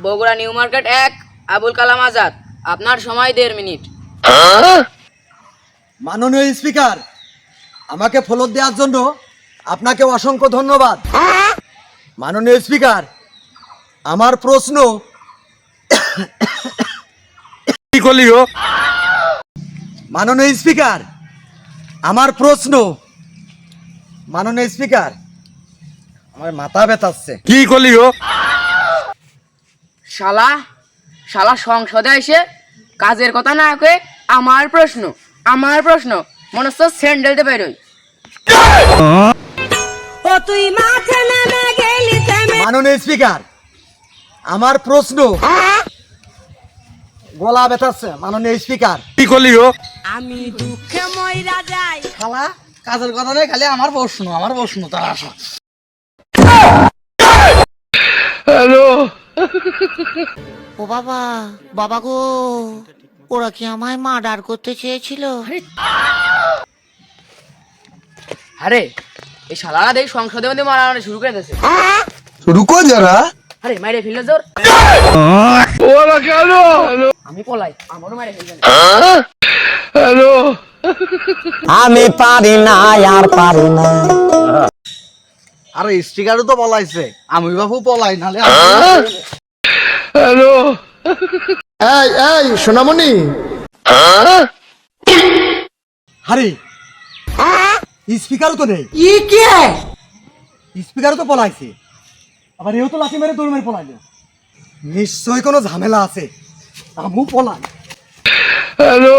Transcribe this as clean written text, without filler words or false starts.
Bogura new market 1 Abul Kalam Azad, আপনার সময় 1.5 minute. মাননীয় স্পিকার, আমাকে ফলোর দেওয়ার জন্য আপনাকে অসংখ্য ধন্যবাদ। মাননীয় স্পিকার, আমার প্রশ্ন কি করলি গো? মাননীয় স্পিকার, আমার প্রশ্ন মাননীয় স্পিকার, আমার মাথা ব্যথাচ্ছে। কি করলি গো? শালা শালা সংসদে এসে কাজের কথা না কয়ে আমার প্রশ্ন মনে হচ্ছে স্যান্ডেলতে বেরোই। মাননীয় স্পিকার, আমার প্রশ্ন গলা ব্যথাচ্ছে। মাননীয় স্পিকার, কি করলি গো? আমি দুঃখে মইরা যাই। শালা কাজের কথা নেই, খালি আমার প্রশ্ন তার আসা। হ্যালো, ও বাবা, বাবা গো, ওরা কি আমায় মার্ডার করতে চেয়েছিল? আরে এই শালারা দেখি সংসদের মধ্যে মারামারি শুরু করে দিয়েছে। রুকো যারা। আরে মাইরে ফেললে জোর। ওরা কেন? আমি পলাই, আমারও মাইরে ফেলবেন। হ্যালো, আমি পারি না আর পারি না। আরে স্টিকারও তো পলাইছে, আমি বাবু পলাই নালে। হ্যালো, এই এই সোনামণি, আরে স্পিকারও তো নেই। স্পিকারও তো পলাইছে, আবার এও তো লাঠি মেরে দৌড় মেরে পলাইলো। নিশ্চয়ই কোনো ঝামেলা আছে, আমু পলাই। হ্যালো।